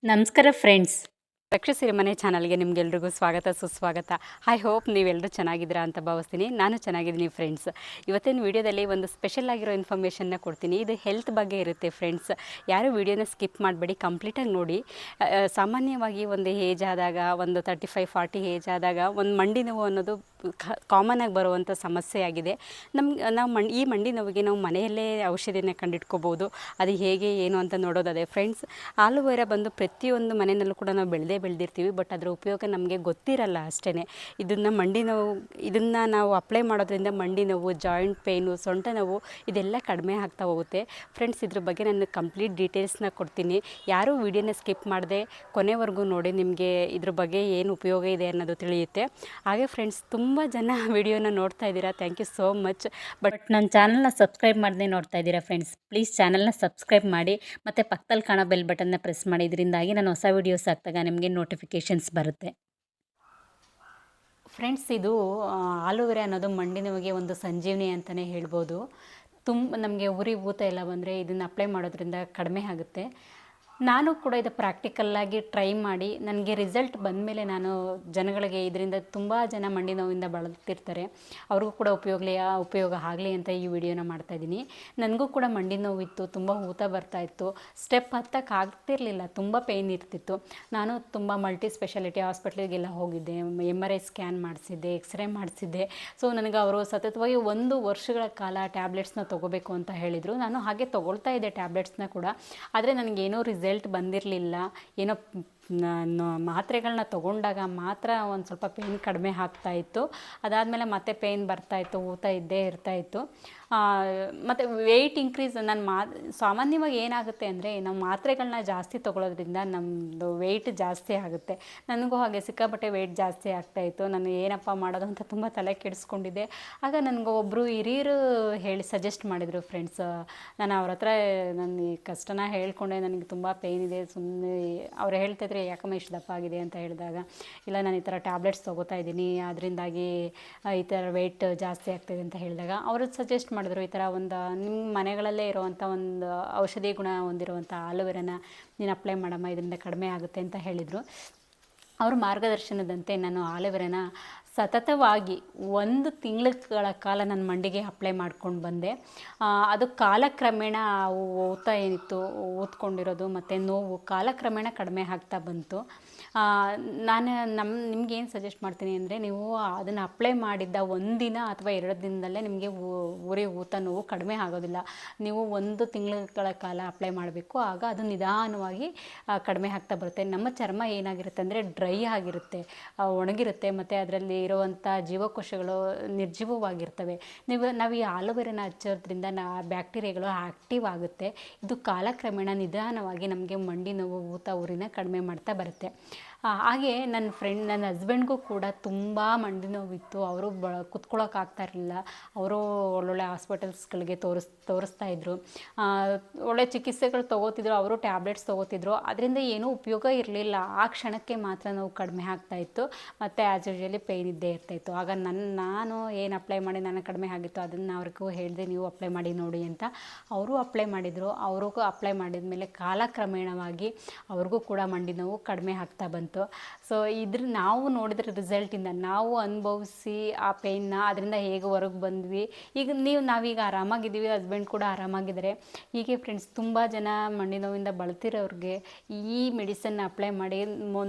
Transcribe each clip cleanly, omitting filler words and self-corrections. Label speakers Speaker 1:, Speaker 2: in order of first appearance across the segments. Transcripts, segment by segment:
Speaker 1: ನಮಸ್ಕಾರ ಫ್ರೆಂಡ್ಸ್, ರಕ್ಷಿಸಿರಿ ಮನೆ ಚಾನಲ್ಗೆ ನಿಮಗೆಲ್ರಿಗೂ ಸ್ವಾಗತ ಸುಸ್ವಾಗತ. ಐ ಹೋಪ್ ನೀವೆಲ್ಲರೂ ಚೆನ್ನಾಗಿದ್ದೀರಾ ಅಂತ ಭಾವಿಸ್ತೀನಿ. ನಾನು ಚೆನ್ನಾಗಿದ್ದೀನಿ ಫ್ರೆಂಡ್ಸ್. ಇವತ್ತಿನ ವೀಡಿಯೋದಲ್ಲಿ ಒಂದು ಸ್ಪೆಷಲ್ ಆಗಿರೋ ಇನ್ಫಾರ್ಮೇಷನ್ನ ಕೊಡ್ತೀನಿ. ಇದು ಹೆಲ್ತ್ ಬಗ್ಗೆ ಇರುತ್ತೆ ಫ್ರೆಂಡ್ಸ್. ಯಾರು ವೀಡಿಯೋನ ಸ್ಕಿಪ್ ಮಾಡಬೇಡಿ, ಕಂಪ್ಲೀಟಾಗಿ ನೋಡಿ. ಸಾಮಾನ್ಯವಾಗಿ ಒಂದು ಏಜ್ ಆದಾಗ, ಒಂದು 35-40 ಏಜ್ ಆದಾಗ ಒಂದು ಮಂಡಿ ನೋವು ಅನ್ನೋದು ಕಾಮನಾಗಿ ಬರುವಂಥ ಸಮಸ್ಯೆ ಆಗಿದೆ. ನಾವು ಈ ಮಂಡಿ ನೋವಿಗೆ ನಾವು ಮನೆಯಲ್ಲೇ ಔಷಧಿನ ಕಂಡಿಡ್ಕೋಬೋದು. ಅದು ಹೇಗೆ ಏನು ಅಂತ ನೋಡೋದದೇ ಫ್ರೆಂಡ್ಸ್. ಆಲೂವೆರಾ ಬಂದು ಪ್ರತಿಯೊಂದು ಮನೆಯಲ್ಲೂ ಕೂಡ ನಾವು ಬೆಳೆದಿರ್ತೀವಿ, ಬಟ್ ಅದರ ಉಪಯೋಗ ನಮಗೆ ಗೊತ್ತಿರಲ್ಲ ಅಷ್ಟೇ. ಇದನ್ನು ನಾವು ಅಪ್ಲೈ ಮಾಡೋದ್ರಿಂದ ಮಂಡಿ ನೋವು, ಜಾಯಿಂಟ್ ಪೇಯ್ನು, ಸೊಂಟ ನೋವು ಇದೆಲ್ಲ ಕಡಿಮೆ ಆಗ್ತಾ ಹೋಗುತ್ತೆ ಫ್ರೆಂಡ್ಸ್. ಇದ್ರ ಬಗ್ಗೆ ನಾನು ಕಂಪ್ಲೀಟ್ ಡೀಟೇಲ್ಸ್ನ ಕೊಡ್ತೀನಿ. ಯಾರೂ ವಿಡಿಯೋನ ಸ್ಕಿಪ್ ಮಾಡದೆ ಕೊನೆವರೆಗೂ ನೋಡಿ, ನಿಮಗೆ ಇದ್ರ ಬಗ್ಗೆ ಏನು ಉಪಯೋಗ ಇದೆ ಅನ್ನೋದು ತಿಳಿಯುತ್ತೆ. ಹಾಗೆ ಫ್ರೆಂಡ್ಸ್, ತುಂಬ ಜನ ವಿಡಿಯೋನ ನೋಡ್ತಾ ಇದ್ದೀರಾ, thank you so much. But ನನ್ನ ಚಾನಲ್ನ ಸಬ್ಸ್ಕ್ರೈಬ್ ಮಾಡದೆ ನೋಡ್ತಾ ಇದ್ದೀರಾ ಫ್ರೆಂಡ್ಸ್, ಪ್ಲೀಸ್ ಚಾನಲ್ನ ಸಬ್ಸ್ಕ್ರೈಬ್ ಮಾಡಿ ಮತ್ತು ಪಕ್ಕದಲ್ಲಿ ಕಾಣೋ ಬೆಲ್ ಬಟನ್ನ ಪ್ರೆಸ್ ಮಾಡಿ. ಇದರಿಂದಾಗಿ ನಾನು ಹೊಸ ವೀಡಿಯೋಸ್ ಹಾಕಿದಾಗ ನಿಮಗೆ ನೋಟಿಫಿಕೇಷನ್ಸ್ ಬರುತ್ತೆ ಫ್ರೆಂಡ್ಸ್. ಇದು ಆಲೂವೆರಾ ಅನ್ನೋದು ಮಂಡಿ ನೋವಿಗೆ ಒಂದು ಸಂಜೀವನಿ ಅಂತಲೇ ಹೇಳ್ಬೋದು. ನಮಗೆ ಉರಿ ಊತ ಎಲ್ಲ ಬಂದರೆ ಇದನ್ನು ಅಪ್ಲೈ ಮಾಡೋದ್ರಿಂದ ಕಡಿಮೆ ಆಗುತ್ತೆ. ನಾನು ಕೂಡ ಇದು ಪ್ರಾಕ್ಟಿಕಲ್ಲಾಗಿ ಟ್ರೈ ಮಾಡಿ ನನಗೆ ರಿಸಲ್ಟ್ ಬಂದಮೇಲೆ ನಾನು ಜನಗಳಿಗೆ, ಇದರಿಂದ ತುಂಬ ಜನ ಮಂಡಿ ನೋವಿಂದ ಬಳಲ್ತಿರ್ತಾರೆ, ಅವ್ರಿಗೂ ಕೂಡ ಉಪಯೋಗ ಆಗಲಿ ಅಂತ ಈ ವಿಡಿಯೋನ ಮಾಡ್ತಾಯಿದ್ದೀನಿ. ನನಗೂ ಕೂಡ ಮಂಡಿ ನೋವಿತ್ತು, ತುಂಬ ಊತ ಬರ್ತಾಯಿತ್ತು, ಸ್ಟೆಪ್ ಹತ್ತಕ್ಕೆ ಆಗ್ತಿರಲಿಲ್ಲ, ತುಂಬ ಪೇಯ್ನ್ ಇರ್ತಿತ್ತು. ನಾನು ತುಂಬ ಮಲ್ಟಿ ಸ್ಪೆಷಾಲಿಟಿ ಹಾಸ್ಪಿಟ್ಲಿಗೆಲ್ಲ ಹೋಗಿದ್ದೆ, MRI ಸ್ಕ್ಯಾನ್ ಮಾಡಿಸಿದ್ದೆ, ಎಕ್ಸ್ರೇ ಮಾಡಿಸಿದ್ದೆ. ಸೊ ನನಗೆ ಅವರು ಸತತವಾಗಿ 1 ವರ್ಷಗಳ ಕಾಲ ಟ್ಯಾಬ್ಲೆಟ್ಸ್ನ ತೊಗೋಬೇಕು ಅಂತ ಹೇಳಿದರು. ನಾನು ಹಾಗೆ ತೊಗೊಳ್ತಾ ಇದ್ದೆ ಟ್ಯಾಬ್ಲೆಟ್ಸ್ನ ಕೂಡ, ಆದರೆ ನನಗೇನೋ ರಿಸಲ್ಟ್ ಬಂದಿರಲಿಲ್ಲ. ಏನೋ ಮಾತ್ರೆಗಳನ್ನ ತೊಗೊಂಡಾಗ ಮಾತ್ರ ಒಂದು ಸ್ವಲ್ಪ ಪೇಯ್ನ್ ಕಡಿಮೆ ಆಗ್ತಾಯಿತ್ತು. ಅದಾದಮೇಲೆ ಮತ್ತೆ ಪೇಯ್ನ್ ಬರ್ತಾಯಿತ್ತು, ಊತ ಇದ್ದೇ ಇರ್ತಾಯಿತ್ತು. ಮತ್ತು ವೆಯ್ಟ್ ಇನ್ಕ್ರೀಸ್. ಸಾಮಾನ್ಯವಾಗಿ ಏನಾಗುತ್ತೆ ಅಂದರೆ, ನಾವು ಮಾತ್ರೆಗಳನ್ನ ಜಾಸ್ತಿ ತೊಗೊಳೋದ್ರಿಂದ ನಮ್ಮದು ವೆಯ್ಟ್ ಜಾಸ್ತಿ ಆಗುತ್ತೆ. ನನಗೂ ಹಾಗೆ ಸಿಕ್ಕಾಪಟ್ಟೆ ವೆಯ್ಟ್ ಜಾಸ್ತಿ ಆಗ್ತಾಯಿತ್ತು. ನಾನು ಏನಪ್ಪ ಮಾಡೋದು ಅಂತ ತುಂಬ ತಲೆ ಕೆಡಿಸ್ಕೊಂಡಿದ್ದೆ. ಆಗ ನನಗೆ ಒಬ್ಬರು ಹಿರಿಯರು ಸಜೆಸ್ಟ್ ಮಾಡಿದರು ಫ್ರೆಂಡ್ಸ್. ನಾನು ಅವ್ರ ಹತ್ರ ನನ್ನ ಈ ಕಷ್ಟನ ಹೇಳ್ಕೊಂಡೆ, ನನಗೆ ತುಂಬ ಪೇಯ್ನ್ ಇದೆ, ಸುಮ್ಮನೆ ಅವ್ರು ಹೇಳ್ತಿದ್ರು ಯಾಕಮ್ಮ ಇಷ್ಟು ದಪ್ಪ ಆಗಿದೆ ಅಂತ ಹೇಳಿದಾಗ, ಇಲ್ಲ ನಾನು ಈ ಥರ ಟ್ಯಾಬ್ಲೆಟ್ಸ್ ತೊಗೋತಾ ಇದ್ದೀನಿ, ಅದರಿಂದಾಗಿ ಈ ಥರ ವೆಯ್ಟ್ ಜಾಸ್ತಿ ಆಗ್ತಾಯಿದೆ ಅಂತ ಹೇಳಿದಾಗ, ಅವರು ಸಜೆಸ್ಟ್ ಮಾಡಿದ್ರು, ಈ ಥರ ಒಂದು ನಿಮ್ಮ ಮನೆಗಳಲ್ಲೇ ಇರುವಂಥ ಒಂದು ಔಷಧಿ ಗುಣ ಹೊಂದಿರುವಂಥ ಆಲೂವೆರಾನ ನೀನು ಅಪ್ಲೈ ಮಾಡಮ್ಮ, ಇದರಿಂದ ಕಡಿಮೆ ಆಗುತ್ತೆ ಅಂತ ಹೇಳಿದರು. ಅವ್ರ ಮಾರ್ಗದರ್ಶನದಂತೆ ನಾನು ಆಲೂವೆರಾನ ಸತತವಾಗಿ 1 ತಿಂಗಳ ಕಾಲ ನನ್ನ ಮಂಡಿಗೆ ಅಪ್ಲೈ ಮಾಡ್ಕೊಂಡು ಬಂದೆ. ಅದು ಕಾಲಕ್ರಮೇಣ ಊತ ಏನಿತ್ತು, ಊದ್ಕೊಂಡಿರೋದು ಮತ್ತು ನೋವು ಕಾಲಕ್ರಮೇಣ ಕಡಿಮೆ ಆಗ್ತಾ ಬಂತು. ನಾನು ನಿಮ್ಗೇನು ಸಜೆಸ್ಟ್ ಮಾಡ್ತೀನಿ ಅಂದರೆ, ನೀವು ಅದನ್ನು ಅಪ್ಲೈ ಮಾಡಿದ್ದ 1 ದಿನ ಅಥವಾ 2 ದಿನದಲ್ಲೇ ನಿಮಗೆ ಉರಿ ಊತ ನೋವು ಕಡಿಮೆ ಆಗೋದಿಲ್ಲ. ನೀವು 1 ತಿಂಗಳ ಕಾಲ ಅಪ್ಲೈ ಮಾಡಬೇಕು, ಆಗ ಅದು ನಿಧಾನವಾಗಿ ಕಡಿಮೆ ಆಗ್ತಾ ಬರುತ್ತೆ. ನಮ್ಮ ಚರ್ಮ ಏನಾಗಿರುತ್ತೆ ಅಂದರೆ ಡ್ರೈ ಆಗಿರುತ್ತೆ, ಒಣಗಿರುತ್ತೆ, ಮತ್ತು ಅದರಲ್ಲಿ ಇರುವಂಥ ಜೀವಕೋಶಗಳು ನಿರ್ಜೀವವಾಗಿರ್ತವೆ. ನಾವು ಈ ಆಲೂವೆರಾನ ಹಚ್ಚೋದ್ರಿಂದ ಬ್ಯಾಕ್ಟೀರಿಯಾಗಳು ಆ್ಯಕ್ಟಿವ್ ಆಗುತ್ತೆ. ಇದು ಕಾಲಕ್ರಮೇಣ ನಿಧಾನವಾಗಿ ನಮಗೆ ಮಂಡಿ ನೋವು, ಊತ, ಉರಿನ ಕಡಿಮೆ ಮಾಡ್ತಾ ಬರುತ್ತೆ. ಹಾಗೆ ನನ್ನ ಹಸ್ಬೆಂಡ್ಗೂ ಕೂಡ ತುಂಬ ಮಂಡಿ ನೋವಿತ್ತು. ಅವರು ಕುತ್ಕೊಳ್ಳೋಕ್ಕಾಗ್ತಾ ಇರಲಿಲ್ಲ. ಅವರು ಒಳ್ಳೊಳ್ಳೆ ಹಾಸ್ಪಿಟಲ್ಸ್ಗಳಿಗೆ ತೋರಿಸ್ತಾ ಇದ್ದರು, ಒಳ್ಳೆ ಚಿಕಿತ್ಸೆಗಳು ತೊಗೋತಿದ್ರು, ಅವರು ಟ್ಯಾಬ್ಲೆಟ್ಸ್ ತೊಗೋತಿದ್ರು. ಅದರಿಂದ ಏನೂ ಉಪಯೋಗ ಇರಲಿಲ್ಲ. ಆ ಕ್ಷಣಕ್ಕೆ ಮಾತ್ರ ನೋವು ಕಡಿಮೆ ಆಗ್ತಾಯಿತ್ತು, ಮತ್ತು ಆ್ಯಸ್ ಯೂಶ್ವಲಿ ಪೇಯ್ನ್ ಇದ್ದೇ ಇರ್ತಾಯಿತ್ತು. ಆಗ ನಾನು ಏನು ಅಪ್ಲೈ ಮಾಡಿ ನನಗೆ ಕಡಿಮೆ ಆಗಿತ್ತು ಅದನ್ನು ಅವ್ರಿಗೂ ಹೇಳಿದೆ, ನೀವು ಅಪ್ಲೈ ಮಾಡಿ ನೋಡಿ ಅಂತ. ಅವರು ಅಪ್ಲೈ ಮಾಡಿದರು. ಅವ್ರಿಗೂ ಅಪ್ಲೈ ಮಾಡಿದ ಮೇಲೆ ಕಾಲಕ್ರಮೇಣವಾಗಿ ಅವ್ರಿಗೂ ಕೂಡ ಮಂಡಿ ನೋವು ಕಡಿಮೆ ಆಗ್ತಾ ಬಂತು. ಸೊ ನಾವು ನೋಡಿದ್ರೆ ರಿಸಲ್ಟಿಂದ, ನಾವು ಅನುಭವಿಸಿ ಆ ಪೇಯ್ನ, ಅದರಿಂದ ಹೇಗೆ ಹೊರಗೆ ಬಂದ್ವಿ. ಈಗ ನಾವೀಗ ಆರಾಮಾಗಿದ್ದೀವಿ, ಹಸ್ಬೆಂಡ್ ಕೂಡ ಆರಾಮಾಗಿದ್ದಾರೆ. ಹೀಗೆ ಫ್ರೆಂಡ್ಸ್, ತುಂಬ ಜನ ಮಂಡಿ ನೋವಿಂದ ಬಳಲ್ತಿರೋರಿಗೆ ಈ ಮೆಡಿಸನ್ನ ಅಪ್ಲೈ ಮಾಡಿ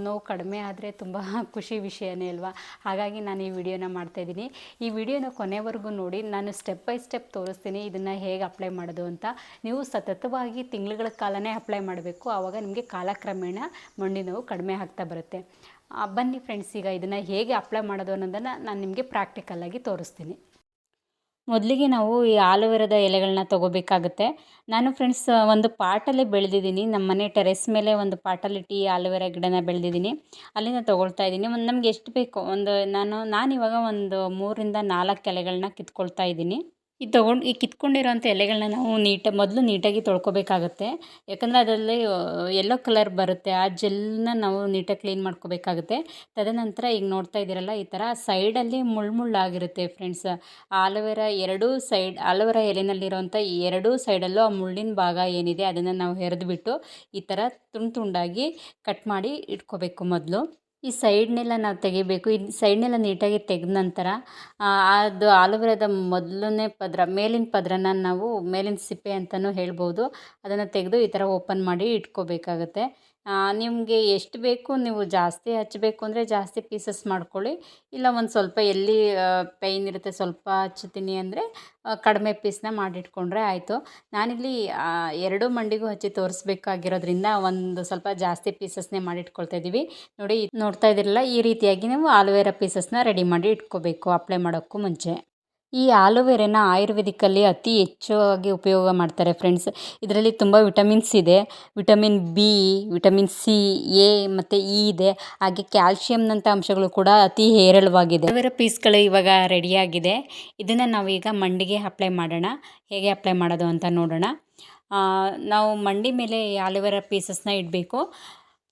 Speaker 1: ನೋವು ಕಡಿಮೆ ಆದರೆ ತುಂಬ ಖುಷಿ ವಿಷಯನೇ ಅಲ್ವಾ. ಹಾಗಾಗಿ ನಾನು ಈ ವಿಡಿಯೋನ ಮಾಡ್ತಾಯಿದ್ದೀನಿ. ಈ ವಿಡಿಯೋನ ಕೊನೆವರೆಗೂ ನೋಡಿ, ನಾನು ಸ್ಟೆಪ್ ಬೈ ಸ್ಟೆಪ್ ತೋರಿಸ್ತೀನಿ ಇದನ್ನು ಹೇಗೆ ಅಪ್ಲೈ ಮಾಡೋದು ಅಂತ. ನೀವು ಸತತವಾಗಿ ತಿಂಗಳುಗಳ ಕಾಲನೇ ಅಪ್ಲೈ ಮಾಡಬೇಕು, ಆವಾಗ ನಿಮಗೆ ಕಾಲಕ್ರಮೇಣ ಮಂಡಿ ನೋವು ಕಡಿಮೆ ಆಗ್ತಾ ಬರುತ್ತೆ. ಬನ್ನಿ ಫ್ರೆಂಡ್ಸ್, ಈಗ ಇದನ್ನು ಹೇಗೆ ಅಪ್ಲೈ ಮಾಡೋದು ಅನ್ನೋದನ್ನು ನಾನು ನಿಮಗೆ ಪ್ರಾಕ್ಟಿಕಲ್ಲಾಗಿ ತೋರಿಸ್ತೀನಿ. ಮೊದಲಿಗೆ ನಾವು ಈ ಆಲೂವೆರಾದ ಎಲೆಗಳನ್ನ ತೊಗೋಬೇಕಾಗುತ್ತೆ. ನಾನು ಫ್ರೆಂಡ್ಸ್ ಒಂದು ಪಾಟಲ್ಲೇ ಬೆಳೆದಿದ್ದೀನಿ, ನಮ್ಮ ಮನೆ ಟೆರೆಸ್ ಮೇಲೆ ಒಂದು ಪಾಟಲ್ಲಿ ಆಲೂವೆರಾ ಗಿಡನ ಬೆಳೆದಿದ್ದೀನಿ, ಅಲ್ಲಿಂದ ತೊಗೊಳ್ತಾ ಇದ್ದೀನಿ. ನಮ್ಗೆ ಎಷ್ಟು ಬೇಕೋ ನಾನಿವಾಗ ಒಂದು 3 ರಿಂದ 4 ಎಲೆಗಳನ್ನ ಕಿತ್ಕೊಳ್ತಾ ಇದ್ದೀನಿ. ಈ ಕಿತ್ಕೊಂಡಿರೋಂಥ ಎಲೆಗಳನ್ನ ನಾವು ಮೊದಲು ನೀಟಾಗಿ ತೊಳ್ಕೊಬೇಕಾಗತ್ತೆ. ಯಾಕಂದರೆ ಅದರಲ್ಲಿ ಯೆಲ್ಲೋ ಕಲರ್ ಬರುತ್ತೆ. ಆ ಜೆಲ್‌ನ ನಾವು ನೀಟಾಗಿ ಕ್ಲೀನ್ ಮಾಡ್ಕೋಬೇಕಾಗುತ್ತೆ. ತದನಂತರ ಈಗ ನೋಡ್ತಾ ಇದ್ದೀರಲ್ಲ, ಈ ಥರ ಸೈಡಲ್ಲಿ ಮುಳ್ಳಾಗಿರುತ್ತೆ ಫ್ರೆಂಡ್ಸ್. ಆಲೋವೆರಾ ಎಲೆನಲ್ಲಿರೋಂಥ ಎರಡೂ ಸೈಡಲ್ಲೂ ಆ ಮುಳ್ಳಿನ ಭಾಗ ಏನಿದೆ ಅದನ್ನು ನಾವು ಹೆರೆದ್ಬಿಟ್ಟು ಈ ಥರ ತುಂಡಾಗಿ ಕಟ್ ಮಾಡಿ ಇಟ್ಕೋಬೇಕು ಮೊದಲು. ಈ ಸೈಡ್ನೆಲ್ಲ ನಾವು ತೆಗಿಬೇಕು. ಈ ಸೈಡ್ನೆಲ್ಲ ನೀಟಾಗಿ ತೆಗೆದ ನಂತರ ಅದು ಆಲೂವೆರಾದ ಮೊದಲನೇ ಮೇಲಿನ ಪದರನ ನಾವು ಮೇಲಿನ ಸಿಪ್ಪೆ ಅಂತಲೂ ಹೇಳ್ಬೋದು, ಅದನ್ನು ತೆಗೆದು ಈ ಥರ ಓಪನ್ ಮಾಡಿ ಇಟ್ಕೋಬೇಕಾಗತ್ತೆ. ನಿಮಗೆ ಎಷ್ಟು ಬೇಕು, ನೀವು ಜಾಸ್ತಿ ಹಚ್ಚಬೇಕು ಅಂದರೆ ಜಾಸ್ತಿ ಪೀಸಸ್ ಮಾಡ್ಕೊಳ್ಳಿ. ಇಲ್ಲ ಒಂದು ಸ್ವಲ್ಪ ಎಲ್ಲಿ ಪೇಯ್ನ್ ಇರುತ್ತೆ ಸ್ವಲ್ಪ ಹಚ್ತೀನಿ ಅಂದರೆ ಕಡಿಮೆ ಪೀಸ್ನ ಮಾಡಿಟ್ಕೊಂಡ್ರೆ ಆಯಿತು. ನಾನಿಲ್ಲಿ ಎರಡೂ ಮಂಡಿಗೂ ಹಚ್ಚಿ ತೋರಿಸ್ಬೇಕಾಗಿರೋದ್ರಿಂದ ಒಂದು ಸ್ವಲ್ಪ ಜಾಸ್ತಿ ಪೀಸಸ್ನೇ ಮಾಡಿಟ್ಕೊಳ್ತಾ ಇದ್ದೀವಿ. ನೋಡ್ತಾ ಇದ್ದೀರಲ್ಲ, ಈ ರೀತಿಯಾಗಿ ನೀವು ಆಲೂವೆರಾ ಪೀಸಸ್ನ ರೆಡಿ ಮಾಡಿ ಇಟ್ಕೋಬೇಕು ಅಪ್ಲೈ ಮಾಡೋಕ್ಕೂ ಮುಂಚೆ. ಈ ಆಲೂವೆರಾನ ಆಯುರ್ವೇದಿಕ್ಕಲ್ಲಿ ಅತಿ ಹೆಚ್ಚಾಗಿ ಉಪಯೋಗ ಮಾಡ್ತಾರೆ ಫ್ರೆಂಡ್ಸ್. ಇದರಲ್ಲಿ ತುಂಬ ವಿಟಮಿನ್ಸ್ ಇದೆ. Vitamin B, vitamin C, A ಮತ್ತು ಇ ಇದೆ. ಹಾಗೆ ಕ್ಯಾಲ್ಶಿಯಂನಂಥ ಅಂಶಗಳು ಕೂಡ ಅತಿ ಹೇರಳವಾಗಿದೆ. ಆಲೂವೆರಾ ಪೀಸ್ಗಳು ಇವಾಗ ರೆಡಿಯಾಗಿದೆ. ಇದನ್ನು ನಾವೀಗ ಮಂಡಿಗೆ ಅಪ್ಲೈ ಮಾಡೋಣ. ಹೇಗೆ ಅಪ್ಲೈ ಮಾಡೋದು ಅಂತ ನೋಡೋಣ. ನಾವು ಮಂಡಿ ಮೇಲೆ ಈ ಆಲೂವೆರಾ ಪೀಸಸ್ನ ಇಡಬೇಕು.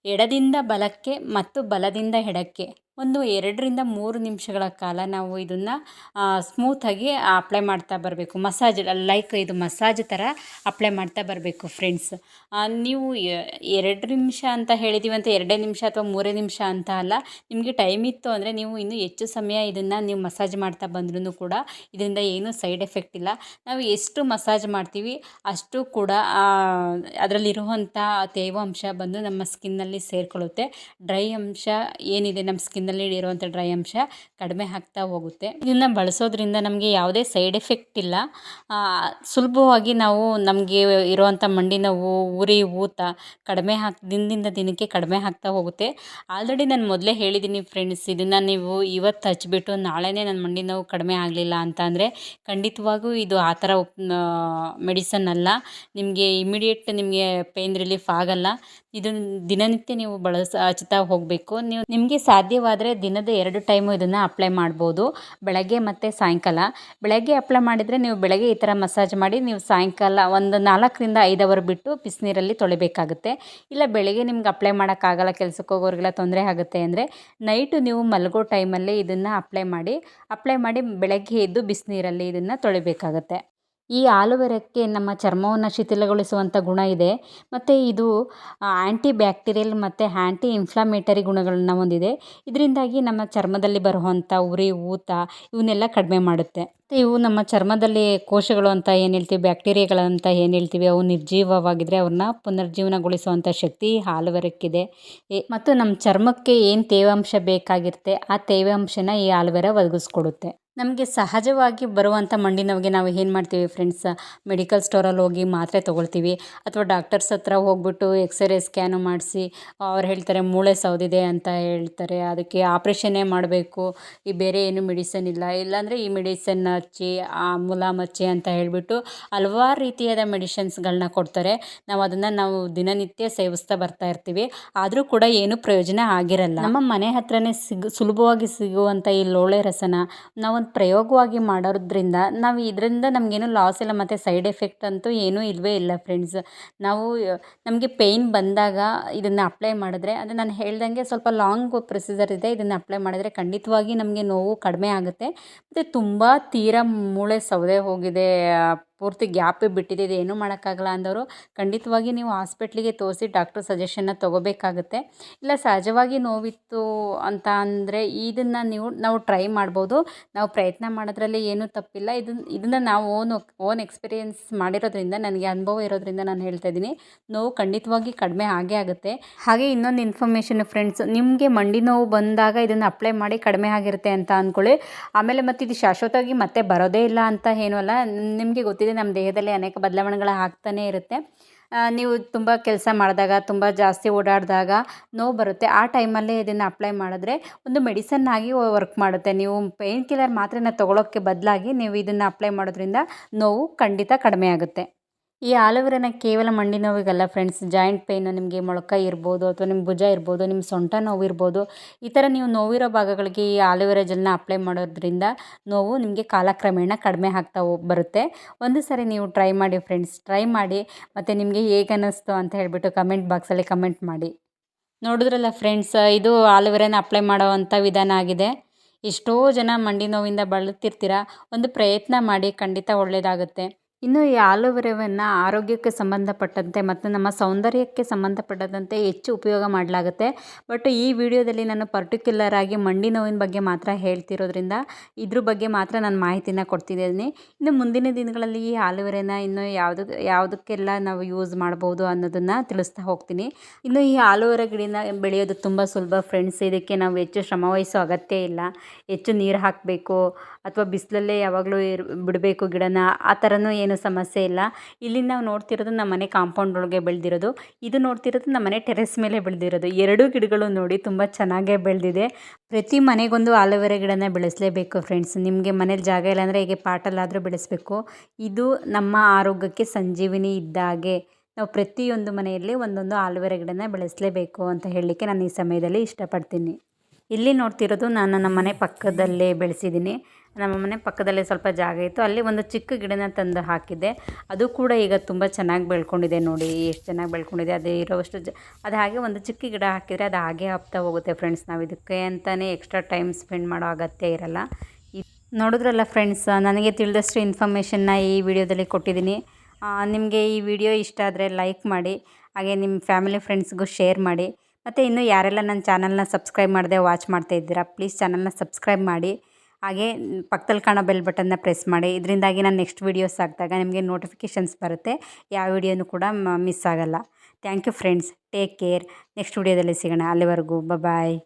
Speaker 1: ಎಡದಿಂದ ಬಲಕ್ಕೆ ಮತ್ತು ಬಲದಿಂದ ಎಡಕ್ಕೆ ಒಂದು 2ರಿಂದ 3 ನಿಮಿಷಗಳ ಕಾಲ ನಾವು ಇದನ್ನು ಸ್ಮೂತಾಗಿ ಅಪ್ಲೈ ಮಾಡ್ತಾ ಬರಬೇಕು. ಇದು ಮಸಾಜ್ ಥರ ಅಪ್ಲೈ ಮಾಡ್ತಾ ಬರಬೇಕು ಫ್ರೆಂಡ್ಸ್. ನೀವು 2 ನಿಮಿಷ ಅಂತ ಹೇಳಿದ್ದೀವಿ ಅಂತ 2 ನಿಮಿಷ ಅಥವಾ 3 ನಿಮಿಷ ಅಂತ ಅಲ್ಲ. ನಿಮಗೆ ಟೈಮ್ ಇತ್ತು ಅಂದರೆ ನೀವು ಇನ್ನೂ ಹೆಚ್ಚು ಸಮಯ ಇದನ್ನು ನೀವು ಮಸಾಜ್ ಮಾಡ್ತಾ ಬಂದ್ರೂ ಕೂಡ ಇದರಿಂದ ಏನೂ ಸೈಡ್ ಎಫೆಕ್ಟ್ ಇಲ್ಲ. ನಾವು ಎಷ್ಟು ಮಸಾಜ್ ಮಾಡ್ತೀವಿ ಅಷ್ಟು ಕೂಡ ಅದರಲ್ಲಿರುವಂಥ ತೇವಾಂಶ ಬಂದು ನಮ್ಮ ಸ್ಕಿನ್ನಲ್ಲಿ ಸೇರಿಕೊಳ್ಳುತ್ತೆ. ಡ್ರೈ ಅಂಶ ಏನಿದೆ ನಮ್ಮ ಸ್ಕಿನ್ನಲ್ಲಿ ಇರುವಂಥ ಡ್ರೈ ಅಂಶ ಕಡಿಮೆ ಆಗ್ತಾ ಹೋಗುತ್ತೆ. ಇದನ್ನು ಬಳಸೋದ್ರಿಂದ ನಮಗೆ ಯಾವುದೇ ಸೈಡ್ ಎಫೆಕ್ಟ್ ಇಲ್ಲ. ಸುಲಭವಾಗಿ ನಾವು ನಮಗೆ ಇರುವಂಥ ಮಂಡಿ ನೋವು, ಉರಿ, ಊತ ದಿನದಿಂದ ದಿನಕ್ಕೆ ಕಡಿಮೆ ಆಗ್ತಾ ಹೋಗುತ್ತೆ. ಆಲ್ರೆಡಿ ನಾನು ಮೊದಲೇ ಹೇಳಿದ್ದೀನಿ ಫ್ರೆಂಡ್ಸ್, ಇದನ್ನು ನೀವು ಇವತ್ತು ಹಚ್ಬಿಟ್ಟು ನಾಳೆನೇ ನನ್ನ ಮಂಡಿ ನೋವು ಕಡಿಮೆ ಆಗಲಿಲ್ಲ ಅಂತ ಅಂದರೆ ಖಂಡಿತವಾಗೂ ಇದು ಆ ಥರ ಮೆಡಿಸನ್ ಅಲ್ಲ. ನಿಮಗೆ ಇಮಿಡಿಯೇಟ್ ನಿಮಗೆ ಪೇಯ್ನ್ ರಿಲೀಫ್ ಆಗಲ್ಲ. ಇದನ್ನು ದಿನನಿತ್ಯ ನೀವು ಹಚ್ತಾ ಹೋಗಬೇಕು. ನಿಮಗೆ ಸಾಧ್ಯವಾದರೆ ದಿನದ 2 ಟೈಮು ಇದನ್ನು ಅಪ್ಲೈ ಮಾಡ್ಬೋದು, ಬೆಳಗ್ಗೆ ಮತ್ತು ಸಾಯಂಕಾಲ. ಬೆಳಗ್ಗೆ ಅಪ್ಲೈ ಮಾಡಿದರೆ ನೀವು ಬೆಳಗ್ಗೆ ಈ ಥರ ಮಸಾಜ್ ಮಾಡಿ ನೀವು ಸಾಯಂಕಾಲ ಒಂದು 4ರಿಂದ 5 ಅವರ್ ಬಿಟ್ಟು ಬಿಸಿನೀರಲ್ಲಿ ತೊಳಿಬೇಕಾಗುತ್ತೆ. ಇಲ್ಲ ಬೆಳಗ್ಗೆ ನಿಮ್ಗೆ ಅಪ್ಲೈ ಮಾಡೋಕ್ಕಾಗಲ್ಲ, ಕೆಲ್ಸಕ್ಕೆ ಹೋಗೋರಿಗೆಲ್ಲ ತೊಂದರೆ ಆಗುತ್ತೆ ಅಂದರೆ ನೈಟು ನೀವು ಮಲಗೋ ಟೈಮಲ್ಲಿ ಇದನ್ನು ಅಪ್ಲೈ ಮಾಡಿ ಬೆಳಗ್ಗೆ ಎದ್ದು ಬಿಸಿನೀರಲ್ಲಿ ಇದನ್ನು ತೊಳಿಬೇಕಾಗತ್ತೆ. ಈ ಆಲೂವೆರಾಕ್ಕೆ ನಮ್ಮ ಚರ್ಮವನ್ನು ಶಿಥಿಲಗೊಳಿಸುವಂಥ ಗುಣ ಇದೆ ಮತ್ತು ಇದು ಆ್ಯಂಟಿ ಬ್ಯಾಕ್ಟೀರಿಯಲ್ ಮತ್ತು ಆ್ಯಂಟಿ ಇನ್ಫ್ಲಮೇಟರಿ ಗುಣಗಳನ್ನ ಹೊಂದಿದೆ. ಇದರಿಂದಾಗಿ ನಮ್ಮ ಚರ್ಮದಲ್ಲಿ ಬರುವಂಥ ಉರಿ, ಊತ ಇವನ್ನೆಲ್ಲ ಕಡಿಮೆ ಮಾಡುತ್ತೆ. ಮತ್ತು ಇವು ನಮ್ಮ ಚರ್ಮದಲ್ಲಿ ಕೋಶಗಳು ಅಂತ ಏನು ಹೇಳ್ತೀವಿ, ಬ್ಯಾಕ್ಟೀರಿಯಾಗಳಂತ ಏನು ಹೇಳ್ತೀವಿ, ಅವು ನಿರ್ಜೀವವಾಗಿದ್ದರೆ ಅವ್ರನ್ನ ಪುನರ್ಜೀವನಗೊಳಿಸುವಂಥ ಶಕ್ತಿ ಆಲೂವೆರಾಕ್ಕಿದೆ. ಮತ್ತು ನಮ್ಮ ಚರ್ಮಕ್ಕೆ ಏನು ತೇವಾಂಶ ಬೇಕಾಗಿರುತ್ತೆ ಆ ತೇವಾಂಶನ ಈ ಆಲೂವೆರಾ ಒದಗಿಸ್ಕೊಡುತ್ತೆ. ನಮಗೆ ಸಹಜವಾಗಿ ಬರುವಂಥ ಮಂಡಿ ನೋವಿಗೆ ನಾವು ಏನು ಮಾಡ್ತೀವಿ ಫ್ರೆಂಡ್ಸ್, ಮೆಡಿಕಲ್ ಸ್ಟೋರಲ್ಲಿ ಹೋಗಿ ಮಾತ್ರೆ ತೊಗೊಳ್ತೀವಿ ಅಥವಾ ಡಾಕ್ಟರ್ಸ್ ಹತ್ರ ಹೋಗ್ಬಿಟ್ಟು ಎಕ್ಸ್ರೇ ಸ್ಕ್ಯಾನು ಮಾಡಿಸಿ ಅವ್ರು ಹೇಳ್ತಾರೆ ಮೂಳೆ ಸೌದಿದೆ ಅಂತ ಹೇಳ್ತಾರೆ, ಅದಕ್ಕೆ ಆಪ್ರೇಷನ್ನೇ ಮಾಡಬೇಕು, ಈ ಬೇರೆ ಏನು ಮೆಡಿಸನ್ ಇಲ್ಲ, ಇಲ್ಲಾಂದರೆ ಈ ಮೆಡಿಸನ್ ಹಚ್ಚಿ ಆ ಮುಲಾಮ್ ಹಚ್ಚಿ ಅಂತ ಹೇಳಿಬಿಟ್ಟು ಹಲವಾರು ರೀತಿಯಾದ ಮೆಡಿಷನ್ಸ್ಗಳನ್ನ ಕೊಡ್ತಾರೆ. ನಾವು ದಿನನಿತ್ಯ ಸೇವಿಸ್ತಾ ಬರ್ತಾ ಇರ್ತೀವಿ, ಆದರೂ ಕೂಡ ಏನೂ ಪ್ರಯೋಜನ ಆಗಿರಲ್ಲ. ನಮ್ಮ ಮನೆ ಹತ್ರನೇ ಸುಲಭವಾಗಿ ಸಿಗುವಂಥ ಈ ಲೋಳೆ ರಸನ ನಾವು ಪ್ರಯೋಗವಾಗಿ ಮಾಡೋದ್ರಿಂದ ಇದರಿಂದ ನಮಗೇನು ಲಾಸ್ ಇಲ್ಲ ಮತ್ತು ಸೈಡ್ ಎಫೆಕ್ಟ್ ಅಂತೂ ಏನೂ ಇಲ್ಲವೇ ಇಲ್ಲ ಫ್ರೆಂಡ್ಸ್. ನಮಗೆ ಪೇಯ್ನ್ ಬಂದಾಗ ಇದನ್ನು ಅಪ್ಲೈ ಮಾಡಿದ್ರೆ, ಅಂದರೆ ನಾನು ಹೇಳ್ದಂಗೆ ಸ್ವಲ್ಪ ಲಾಂಗ್ ಪ್ರೊಸೀಜರ್ ಇದೆ, ಇದನ್ನು ಅಪ್ಲೈ ಮಾಡಿದ್ರೆ ಖಂಡಿತವಾಗಿ ನಮಗೆ ನೋವು ಕಡಿಮೆ ಆಗುತ್ತೆ. ಮತ್ತು ತುಂಬ ತೀರಾ ಮೂಳೆ ಸೌದೆ ಹೋಗಿದೆ, ಪೂರ್ತಿ ಗ್ಯಾಪೇ ಬಿಟ್ಟಿದೆ, ಇದು ಏನೂ ಮಾಡೋಕ್ಕಾಗಲ್ಲ ಅಂದವರು ಖಂಡಿತವಾಗಿ ನೀವು ಹಾಸ್ಪಿಟ್ಲಿಗೆ ತೋರಿಸಿ ಡಾಕ್ಟ್ರ್ ಸಜೆಷನ್ನ ತೊಗೋಬೇಕಾಗುತ್ತೆ. ಇಲ್ಲ ಸಹಜವಾಗಿ ನೋವಿತ್ತು ಅಂತ ಅಂದರೆ ನಾವು ಟ್ರೈ ಮಾಡ್ಬೋದು. ನಾವು ಪ್ರಯತ್ನ ಮಾಡೋದ್ರಲ್ಲಿ ಏನೂ ತಪ್ಪಿಲ್ಲ. ಇದನ್ನು ನಾವು ಓನ್ ಎಕ್ಸ್ಪೀರಿಯೆನ್ಸ್ ಮಾಡಿರೋದ್ರಿಂದ, ನನಗೆ ಅನುಭವ ಇರೋದ್ರಿಂದ ನಾನು ಹೇಳ್ತಾ ಇದ್ದೀನಿ, ನೋವು ಖಂಡಿತವಾಗಿ ಕಡಿಮೆ ಆಗೇ ಆಗುತ್ತೆ. ಹಾಗೆ ಇನ್ನೊಂದು ಇನ್ಫಾರ್ಮೇಷನ್ ಫ್ರೆಂಡ್ಸ್, ನಿಮಗೆ ಮಂಡಿ ನೋವು ಬಂದಾಗ ಇದನ್ನು ಅಪ್ಲೈ ಮಾಡಿ ಕಡಿಮೆ ಆಗಿರುತ್ತೆ ಅಂತ ಅಂದ್ಕೊಳ್ಳಿ. ಆಮೇಲೆ ಮತ್ತು ಇದು ಶಾಶ್ವತವಾಗಿ ಮತ್ತೆ ಬರೋದೇ ಇಲ್ಲ ಅಂತ ಏನೂ ಅಲ್ಲ. ನಿಮಗೆ ಗೊತ್ತಿದೆ ನಮ್ಮ ದೇಹದಲ್ಲಿ ಅನೇಕ ಬದಲಾವಣೆಗಳು ಆಗ್ತಾನೇ ಇರುತ್ತೆ. ನೀವು ತುಂಬ ಕೆಲಸ ಮಾಡಿದಾಗ, ತುಂಬ ಜಾಸ್ತಿ ಓಡಾಡಿದಾಗ ನೋವು ಬರುತ್ತೆ. ಆ ಟೈಮಲ್ಲೇ ಇದನ್ನು ಅಪ್ಲೈ ಮಾಡಿದ್ರೆ ಒಂದು ಮೆಡಿಸನ್ ಆಗಿ ವರ್ಕ್ ಮಾಡುತ್ತೆ. ನೀವು ಪೇಯ್ನ್ ಕಿಲ್ಲರ್ ಮಾತ್ರೆನ ತೊಗೊಳೋಕ್ಕೆ ಬದಲಾಗಿ ನೀವು ಇದನ್ನು ಅಪ್ಲೈ ಮಾಡೋದ್ರಿಂದ ನೋವು ಖಂಡಿತ ಕಡಿಮೆ ಆಗುತ್ತೆ. ಈ ಆಲೋವೆರಾನ ಕೇವಲ ಮಂಡಿ ನೋವಿಗಲ್ಲ ಫ್ರೆಂಡ್ಸ್, ಜಾಯಿಂಟ್ ಪೇಯ್ನು, ನಿಮಗೆ ಮೊಳಕೈ ಇರ್ಬೋದು ಅಥವಾ ನಿಮ್ಮ ಭುಜ ಇರ್ಬೋದು, ನಿಮ್ಮ ಸೊಂಟ ನೋವು ಇರ್ಬೋದು, ಈ ಥರ ನೀವು ನೋವಿರೋ ಭಾಗಗಳಿಗೆ ಈ ಆಲೋವೆರಾ ಜೆಲ್ನ ಅಪ್ಲೈ ಮಾಡೋದ್ರಿಂದ ನೋವು ನಿಮಗೆ ಕಾಲಕ್ರಮೇಣ ಕಡಿಮೆ ಆಗ್ತಾ ಬರುತ್ತೆ. ಒಂದು ಸಾರಿ ನೀವು ಟ್ರೈ ಮಾಡಿ ಫ್ರೆಂಡ್ಸ್, ಟ್ರೈ ಮಾಡಿ ಮತ್ತು ನಿಮಗೆ ಹೇಗೆ ಅನ್ನಿಸ್ತು ಅಂತ ಹೇಳಿಬಿಟ್ಟು ಕಮೆಂಟ್ ಬಾಕ್ಸಲ್ಲಿ ಕಮೆಂಟ್ ಮಾಡಿ. ನೋಡಿದ್ರಲ್ಲ ಫ್ರೆಂಡ್ಸ್, ಇದು ಆಲೋವೆರಾನ ಅಪ್ಲೈ ಮಾಡೋವಂಥ ವಿಧಾನ ಆಗಿದೆ. ಎಷ್ಟೋ ಜನ ಮಂಡಿ ನೋವಿಂದ ಬಳಲ್ತಿರ್ತೀರ, ಒಂದು ಪ್ರಯತ್ನ ಮಾಡಿ, ಖಂಡಿತ ಒಳ್ಳೆಯದಾಗುತ್ತೆ. ಇನ್ನು ಈ ಆಲೋವೆರಾವನ್ನು ಆರೋಗ್ಯಕ್ಕೆ ಸಂಬಂಧಪಟ್ಟಂತೆ ಮತ್ತು ನಮ್ಮ ಸೌಂದರ್ಯಕ್ಕೆ ಸಂಬಂಧಪಟ್ಟಂತೆ ಹೆಚ್ಚು ಉಪಯೋಗ ಮಾಡಲಾಗುತ್ತೆ. ಬಟ್ ಈ ವಿಡಿಯೋದಲ್ಲಿ ನಾನು ಪರ್ಟಿಕ್ಯುಲರ್ ಆಗಿ ಮಂಡಿ ನೋವಿನ ಬಗ್ಗೆ ಮಾತ್ರ ಹೇಳ್ತಿರೋದ್ರಿಂದ ಇದ್ರ ಬಗ್ಗೆ ಮಾತ್ರ ನಾನು ಮಾಹಿತಿನ ಕೊಡ್ತಿದ್ದೀನಿ. ಇನ್ನು ಮುಂದಿನ ದಿನಗಳಲ್ಲಿ ಈ ಆಲೋವೆರಾನ ಇನ್ನು ಯಾವುದಕ್ಕೆಲ್ಲ ನಾವು ಯೂಸ್ ಮಾಡ್ಬೋದು ಅನ್ನೋದನ್ನು ತಿಳಿಸ್ತಾ ಹೋಗ್ತೀನಿ. ಇನ್ನು ಈ ಆಲೋವೆರಾ ಗಿಡನ ಬೆಳೆಯೋದು ತುಂಬ ಸುಲಭ ಫ್ರೆಂಡ್ಸ್. ಇದಕ್ಕೆ ನಾವು ಹೆಚ್ಚು ಶ್ರಮವಹಿಸೋ ಅಗತ್ಯ ಇಲ್ಲ. ಹೆಚ್ಚು ನೀರು ಹಾಕಬೇಕು ಅಥವಾ ಬಿಸಿಲಲ್ಲೇ ಯಾವಾಗಲೂ ಬಿಡಬೇಕು ಗಿಡನ, ಆ ಥರನೂ ಏನು ಸಮಸ್ಯೆ ಇಲ್ಲ. ಇಲ್ಲಿ ನಾವು ನೋಡ್ತಿರೋದು ನಮ್ಮ ಮನೆ ಕಾಂಪೌಂಡ್ ಒಳಗೆ ಬೆಳೆದಿರೋದು, ಇದು ನೋಡ್ತಿರೋದು ನಮ್ಮ ಮನೆ ಟೆರೆಸ್ ಮೇಲೆ ಬೆಳೆದಿರೋದು. ಎರಡೂ ಗಿಡಗಳು ನೋಡಿ ತುಂಬ ಚೆನ್ನಾಗೇ ಬೆಳೆದಿದೆ. ಪ್ರತಿ ಮನೆಗೊಂದು ಆಲೋವೆರಾ ಗಿಡನ ಬೆಳೆಸಲೇಬೇಕು ಫ್ರೆಂಡ್ಸ್. ನಿಮಗೆ ಮನೇಲಿ ಜಾಗ ಇಲ್ಲಾಂದರೆ ಹೀಗೆ ಪಾಟಲ್ಲಾದರೂ ಬೆಳೆಸಬೇಕು. ಇದು ನಮ್ಮ ಆರೋಗ್ಯಕ್ಕೆ ಸಂಜೀವಿನಿ ಇದ್ದ ಹಾಗೆ. ನಾವು ಪ್ರತಿಯೊಂದು ಮನೆಯಲ್ಲಿ ಒಂದೊಂದು ಆಲೋವೆರಾ ಗಿಡನ ಬೆಳೆಸಲೇಬೇಕು ಅಂತ ಹೇಳಲಿಕ್ಕೆ ನಾನು ಈ ಸಮಯದಲ್ಲಿ ಇಷ್ಟಪಡ್ತೀನಿ. ಇಲ್ಲಿ ನೋಡ್ತಿರೋದು ನಾನು ನಮ್ಮ ಮನೆ ಪಕ್ಕದಲ್ಲೇ ಬೆಳೆಸಿದ್ದೀನಿ. ನಮ್ಮ ಮನೆ ಪಕ್ಕದಲ್ಲೇ ಸ್ವಲ್ಪ ಜಾಗ ಇತ್ತು, ಅಲ್ಲಿ ಒಂದು ಚಿಕ್ಕ ಗಿಡನ ತಂದು ಹಾಕಿದ್ದೆ. ಅದು ಕೂಡ ಈಗ ತುಂಬ ಚೆನ್ನಾಗಿ ಬೆಳ್ಕೊಂಡಿದೆ. ನೋಡಿ ಎಷ್ಟು ಚೆನ್ನಾಗಿ ಬೆಳ್ಕೊಂಡಿದೆ. ಅದು ಇರೋವಷ್ಟು ಅದು ಹಾಗೆ ಒಂದು ಚಿಕ್ಕ ಗಿಡ ಹಾಕಿದರೆ ಅದು ಹಾಗೆ ಹಬ್ತಾ ಹೋಗುತ್ತೆ ಫ್ರೆಂಡ್ಸ್. ನಾವು ಇದಕ್ಕೆ ಅಂತಲೇ ಎಕ್ಸ್ಟ್ರಾ ಟೈಮ್ ಸ್ಪೆಂಡ್ ಮಾಡೋ ಅಗತ್ಯ ಇರಲ್ಲ. ನೋಡಿದ್ರಲ್ಲ ಫ್ರೆಂಡ್ಸ್, ನನಗೆ ತಿಳಿದಷ್ಟು ಇನ್ಫಾರ್ಮೇಷನ್ನ ಈ ವಿಡಿಯೋದಲ್ಲಿ ಕೊಟ್ಟಿದ್ದೀನಿ. ನಿಮಗೆ ಈ ವಿಡಿಯೋ ಇಷ್ಟ ಆದರೆ ಲೈಕ್ ಮಾಡಿ, ಹಾಗೆ ನಿಮ್ಮ ಫ್ಯಾಮಿಲಿ ಫ್ರೆಂಡ್ಸ್ಗೂ ಶೇರ್ ಮಾಡಿ. ಮತ್ತು ಇನ್ನೂ ಯಾರೆಲ್ಲ ನನ್ನ ಚಾನಲ್ನ ಸಬ್ಸ್ಕ್ರೈಬ್ ಮಾಡದೆ ವಾಚ್ ಮಾಡ್ತಾ ಇದ್ದೀರಾ, ಪ್ಲೀಸ್ ಚಾನಲ್ನ ಸಬ್ಸ್ಕ್ರೈಬ್ ಮಾಡಿ. ಹಾಗೆ ಪಕ್ಕದಲ್ಲಿ ಕಾಣೋ ಬೆಲ್ ಬಟನ್ನ ಪ್ರೆಸ್ ಮಾಡಿ. ಇದರಿಂದಾಗಿ ನಾನು ನೆಕ್ಸ್ಟ್ ವೀಡಿಯೋಸ್ ಹಾಕಿದಾಗ ನಿಮಗೆ ನೋಟಿಫಿಕೇಷನ್ಸ್ ಬರುತ್ತೆ. ಯಾವ ವಿಡಿಯೋನೂ ಕೂಡ ಮಿಸ್ ಆಗೋಲ್ಲ. Thank you friends, take care. Next ವಿಡಿಯೋದಲ್ಲಿ ಸಿಗೋಣ. ಅಲ್ಲಿವರೆಗೂ ಬಾಯ್.